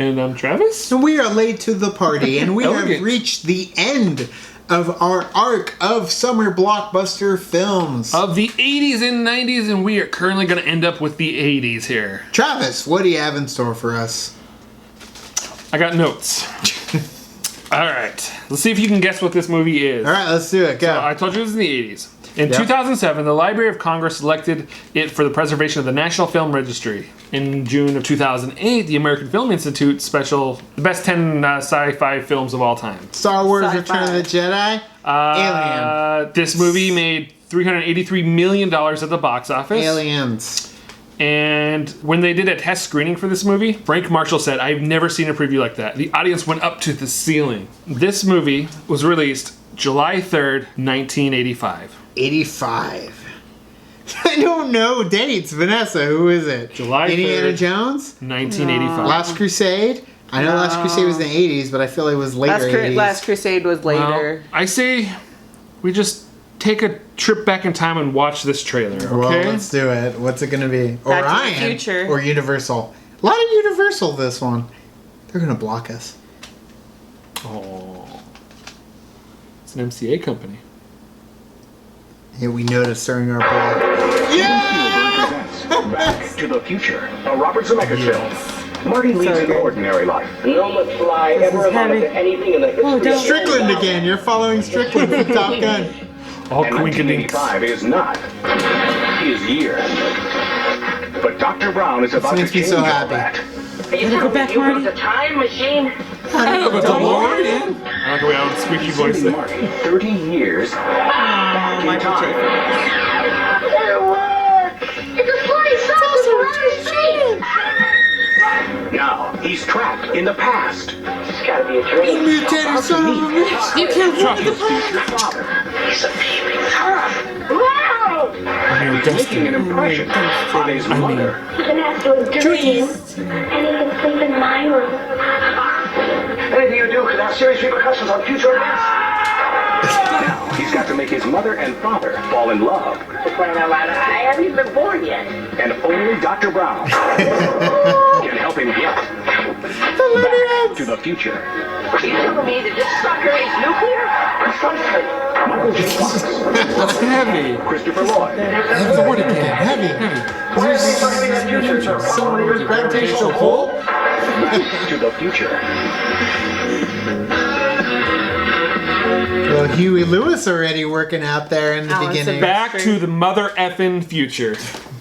And I'm Travis. And we are late to the party, and we have Elegant. reached the end of our arc of summer blockbuster films. Of the 80s and 90s, and we are currently going to end up with the 80s here. Travis, what do you have in store for us? I got notes. Alright, let's see if you can guess what this movie is. All right, let's do it. Go. I told you it was in the 80s. In Yep. 2007, the Library of Congress selected it for the preservation of the National Film Registry. In June of 2008, the American Film Institute special, the best 10 sci-fi films of all time. Star Wars: Sci-fi. Return of the Jedi. Alien. This movie made $383 million at the box office. Aliens. And when they did a test screening for this movie, Frank Marshall said, "I've never seen a preview like that. The audience went up to the ceiling." This movie was released July 3rd, 1985. 85. I don't know dates. Vanessa, who is it? July Indiana 3rd. Jones? 1985. Last Crusade? I know Last Crusade was in the 80s, but I feel it was later 80s. Last Crusade was later. Well, I say we just take a trip back in time and watch this trailer, okay? Well, let's do it. What's it going to be? Back to the Orion Future. or Universal? A lot of Universal this one. They're going to block us. Oh. It's an MCA company. Yeah, we noticed during our blog. Back to the Future, a Robert Zemeckis film. Marty leads an ordinary life. No McFly ever amounted to anything in the history of Strickland again. You're following Strickland from Top Gun. All And quinkadinks. 1985 is not his year. But Dr. Brown is about to makes me change so all happy. that. You go back, you Marty. built a time machine? I have a DeLorean. I like the way I would squeaky voice Sending it. Marty 30 years back in time. It'll work! It's a flying saucer around his face! Now he's trapped in the past. It's gotta be a dream. Mutated son of a bitch. You can't walk the His father. He's a baby tough. Wow! He's making an impression on his mother. He's gonna have to dream, and he can sleep in my room. Anything you do could have serious repercussions on future events. Now he's got to make his mother and father fall in love. I haven't even been born yet. And only Dr. Brown can help him get back to the future. Are you telling me that this sucker is nuclear? Precisely. Michael J. Fox, That's heavy. Christopher Lloyd. That's the word again. Heavy. Why is he talking about future, sir? Some gravitational pull? To the future. Well, Huey Lewis already working out there in the Alan beginning. Back to the mother effing future.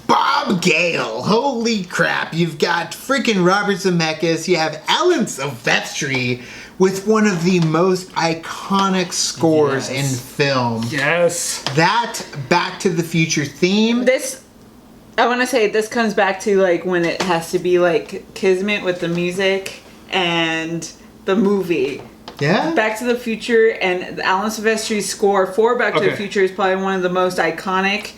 Bob Gale. Holy crap. You've got freaking Robert Zemeckis. You have Alan Silvestri with one of the most iconic scores in film. Yes. That Back to the Future theme. I want to say this comes back to like when it has to be like kismet with the music and the movie. Yeah? Back to the Future and Alan Silvestri's score for Back to the Okay. Future is probably one of the most iconic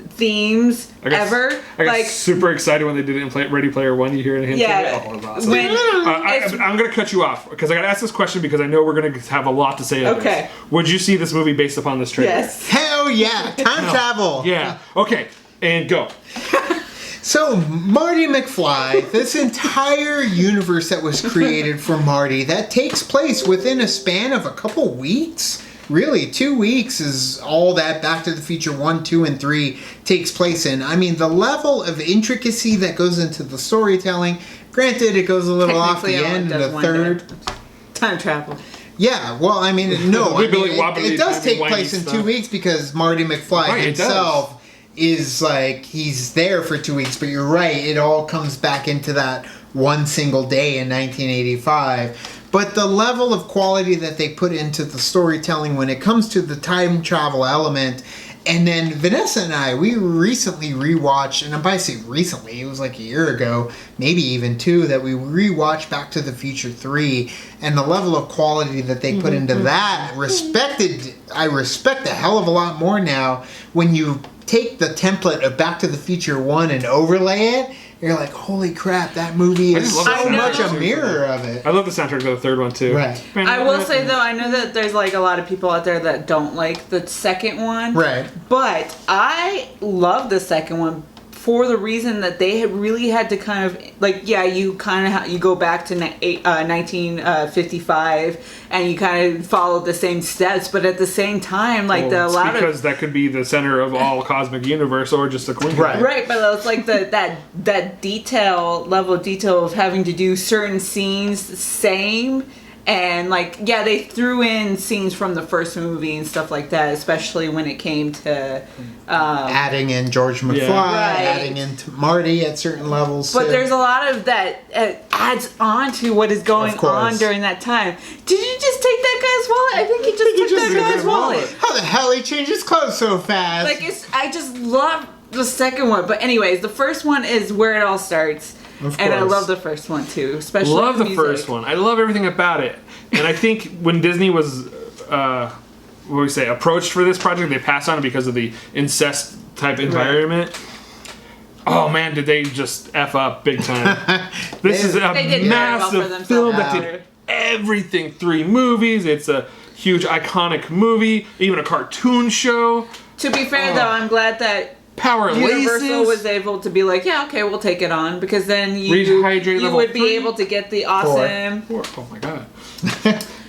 themes ever. I got Like super excited when they did it in Ready Player One. You hear it? yeah, Oh, it was awesome. when I'm going to cut you off because I got to ask this question because I know we're going to have a lot to say. On Okay. This. Would you see this movie based upon this trailer? yes. Hell yeah. Time travel. Yeah. Okay. And go. So, Marty McFly, this entire universe that was created for Marty, that takes place within a span of a couple weeks. Really, 2 weeks is all that Back to the Future 1, 2, and 3 takes place in. I mean, the level of intricacy that goes into the storytelling, granted, it goes a little off the Technically, end in only the does third. Time travel. Yeah, well, I mean, no, I mean, Wibbly wobbly, it does take whiny place in stuff. 2 weeks because Marty McFly Right, it does. himself is like, he's there for 2 weeks, but you're right, it all comes back into that one single day in 1985. But the level of quality that they put into the storytelling when it comes to the time travel element, and then Vanessa and I, we recently rewatched, and by say recently, it was like a year ago, maybe even two, that we rewatched Back to the Future 3, and the level of quality that they put into that, I respect a hell of a lot more now when you take the template of Back to the Future 1 and overlay it. You're like, holy crap, that movie I is just love so the much soundtrack a too. mirror of it. I love the soundtrack to the third one too. Right. I will say though, I know that there's like a lot of people out there that don't like the second one. Right. But I love the second one for the reason that they had really had to kind of like, yeah, you kind of you go back to 1955 and you kind of follow the same steps, but at the same time, like because that could be the center of all cosmic universe or just a coincidence. Right, but it's like that detail level of detail of having to do certain scenes the same. And like, yeah, they threw in scenes from the first movie and stuff like that, especially when it came to adding in George McFly, adding in Marty at certain levels. But there's a lot of that adds on to what is going on during that time. Did you just take that guy's wallet? I think he just took that guy's wallet. How the hell he changed his clothes so fast? Like, I just love the second one. But anyways, the first one is where it all starts. And I love the first one too, especially love the first one. I love everything about it. And I think when Disney was, approached for this project, they passed on it because of the incest type environment. Oh man, did they just F up big time. This is a massive film that did everything. 3 movies. It's a huge iconic movie, even a cartoon show. To be fair though, I'm glad that Universal was able to be like, yeah, okay, we'll take it on, because then you would be able to get the awesome. Oh my god.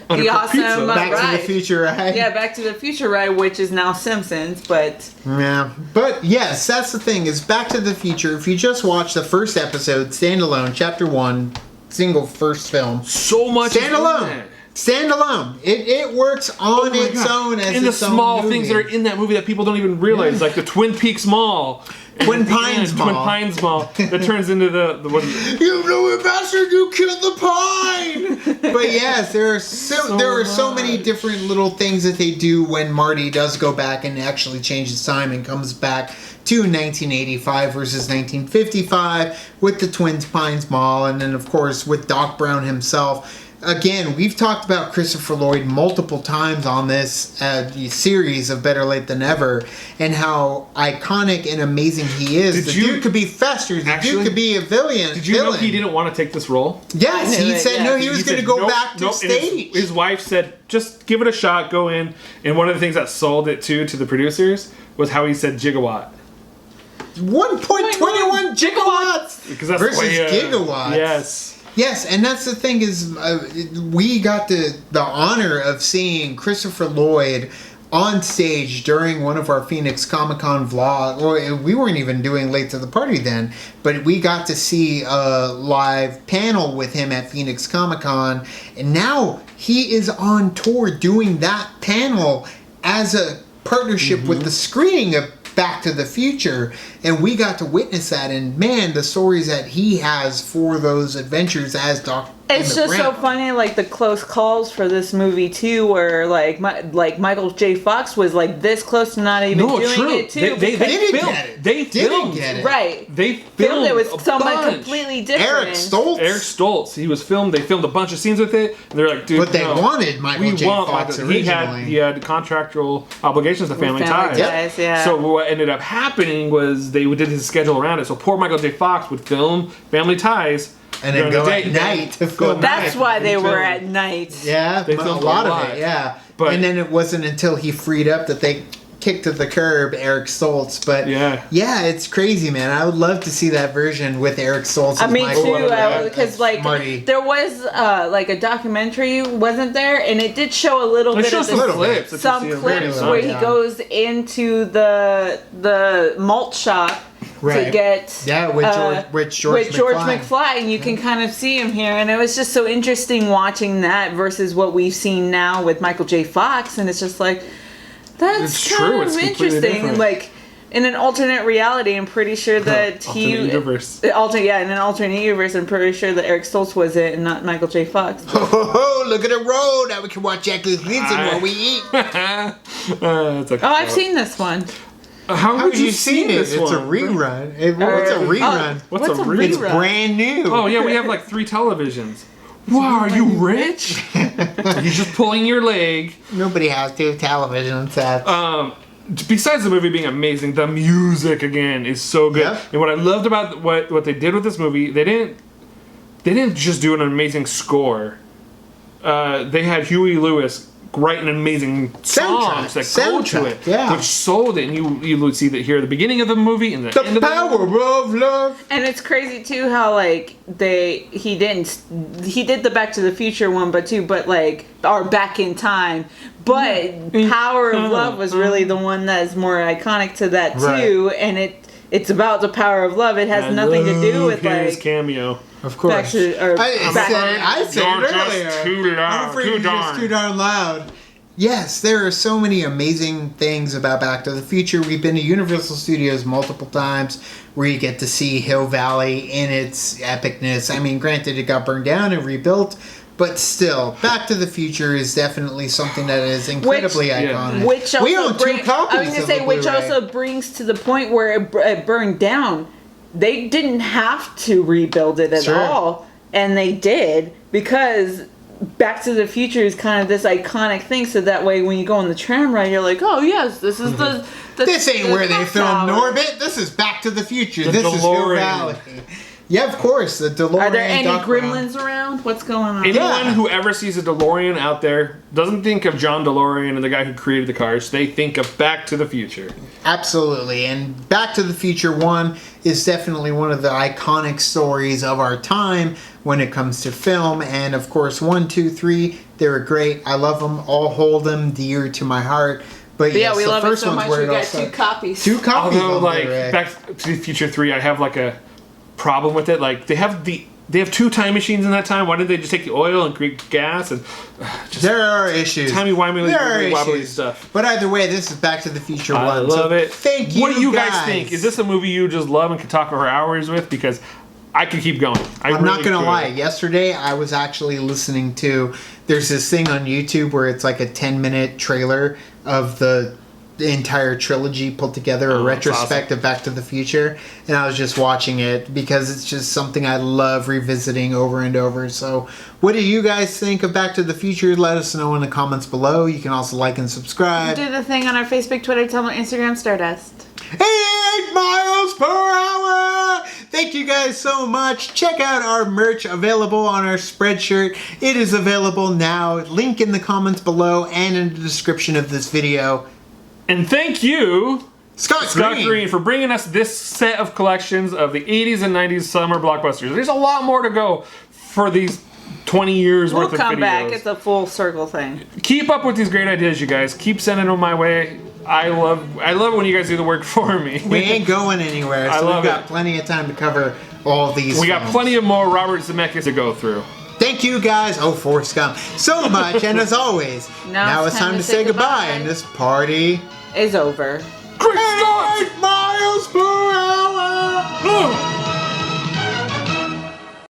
The awesome Back to the Future ride. Yeah, Back to the Future ride, which is now Simpsons, but yes, that's the thing, is Back to the Future. If you just watch the first episode, standalone, chapter 1, single first film, so much standalone. Standalone. It works on its own as in the its own small movie. things that are in that movie that people don't even realize, like the Twin Peaks Mall. Twin Pines Mall. Twin Pines Mall. That turns into the what is it? You know it, bastard! You killed the pine. But yes, there are so many different little things that they do when Marty does go back and actually changes time and comes back to 1985 versus 1955 with the Twin Pines Mall, and then of course with Doc Brown himself. Again, we've talked about Christopher Lloyd multiple times on this series of Better Late Than Ever, and how iconic and amazing he is. The dude could be Fester. The dude could be a villain. Did you know he didn't want to take this role? Yes, he said no. He was going to go back to stage. His wife said, "Just give it a shot. Go in." And one of the things that sold it to the producers was how he said gigawatt. 1.21 gigawatts Because that's versus gigawatts. Yes. Yes, and that's the thing is, we got the honor of seeing Christopher Lloyd on stage during one of our Phoenix Comic-Con vlogs. Well, we weren't even doing Late to the Party then, but we got to see a live panel with him at Phoenix Comic-Con, and now he is on tour doing that panel as a partnership with the screening of Back to the Future, and we got to witness that, and man, the stories that he has for those adventures as Doc. It's just so funny, like the close calls for this movie too, where like Michael J. Fox was like this close to not even doing it too. They didn't get it. They filmed it. Right. They filmed it with someone completely different. Eric Stoltz. He was filmed. They filmed a bunch of scenes with it. And they're like, dude, but they wanted Michael J. Fox originally. He had contractual obligations to Family Ties. Yeah. So what ended up happening was they did his schedule around it. So poor Michael J. Fox would film Family Ties. And then go at night to film. That's why they were at night. Yeah, they filmed a lot of it. Yeah, and then it wasn't until he freed up that they kicked to the curb Eric Stoltz. But yeah, it's crazy, man. I would love to see that version with Eric Stoltz. I mean, too, because like Marty. There was like a documentary, wasn't there? And it did show a little bit of some clips where he goes into the malt shop. To get with George McFly, and you can kind of see him here, and it was just so interesting watching that versus what we've seen now with Michael J. Fox, and it's just like that's kind of interesting. Like in an alternate reality, I'm pretty sure that in an alternate universe, I'm pretty sure that Eric Stoltz was it and not Michael J. Fox. Oh, look at the road! Now we can watch Jackie Gleason while we eat. I've seen this one. How have you seen it? It's a rerun. It's a rerun. What's a rerun? It's brand new. Oh yeah, we have like 3 televisions. Wow, are you rich? You're just pulling your leg. Nobody has 2 television sets. Besides the movie being amazing, the music again is so good. Yep. And what I loved about what they did with this movie, they didn't just do an amazing score. They had Huey Lewis write an amazing songs that go to it, yeah. which sold it. And you would see that here at the beginning of the movie and the end of the power movie. of love. And it's crazy too how like he did the Back to the Future one, but like or Back in Time, but Power of Love was really the one that's more iconic to that too, Right. and it's about the power of love. It has nothing to do with his like cameo. Of course. I said You're it just earlier. too loud, I'm afraid too you're just darn. too darn loud. Yes, there are so many amazing things about Back to the Future. We've been to Universal Studios multiple times where you get to see Hill Valley in its epicness. I mean, granted, it got burned down and rebuilt, but still, Back to the Future is definitely something that is incredibly iconic. Which also we own two copies I was gonna of say, the which Blu-ray. also brings to the point where it burned down. They didn't have to rebuild it at Sure. all, and they did because Back to the Future is kind of this iconic thing. So that way, when you go on the tram ride, you're like, "Oh yes, this is the This ain't where they clock filmed tower." Norbit. This is Back to the Future. The This is Hill DeLorean. Valley. Yeah, of course. The DeLorean. Are there any Doc Brown. gremlins around? What's going on? Anyone who ever sees a DeLorean out there doesn't think of John DeLorean and the guy who created the cars. They think of Back to the Future. Absolutely. And Back to the Future 1 is definitely one of the iconic stories of our time when it comes to film. And of course, 1, 2, 3, they were great. I love them. All hold them dear to my heart. But But yeah, yes, we the love it first so one's much. where We it all got started. 2 copies. 2 copies. Although, on like Blu-ray. Back to the Future 3, I have like a problem with it. Like they have 2 time machines in that time. Why didn't they just take the oil and create gas and just There are issues. timey-wimey, There are wobbly issues. stuff? But either way, this is Back to the Future 1. I love so it. Thank you. What do you guys think? Is this a movie you just love and could talk for hours with? Because I could keep going. I'm not gonna could. lie. Yesterday, I was actually listening to. There's this thing on YouTube where it's like a 10-minute trailer of the entire trilogy put together, a Oh, that's retrospect of Back to the Future, and I was just watching it because it's just something I love revisiting over and over. So, what do you guys think of Back to the Future? Let us know in the comments below. You can also like and subscribe. Do the thing on our Facebook, Twitter, Tumblr, Instagram, Stardust. 8 miles per hour! Thank you guys so much. Check out our merch available on our Spreadshirt. It is available now. Link in the comments below and in the description of this video. And thank you, Scott Scott Green, for bringing us this set of collections of the 80s and 90s summer blockbusters. There's a lot more to go for these 20 years We'll worth of come videos. back. It's a full circle thing. Keep up with these great ideas, you guys. Keep sending them my way. I love it when you guys do the work for me. We ain't going anywhere, I so love we've got it. plenty of time to cover all these We got films. plenty of more Robert Zemeckis to go through. Thank you guys, Forrest Gump, so much, and as always, now it's time to say goodbye, and this party Is over. Great start! 8 miles per hour!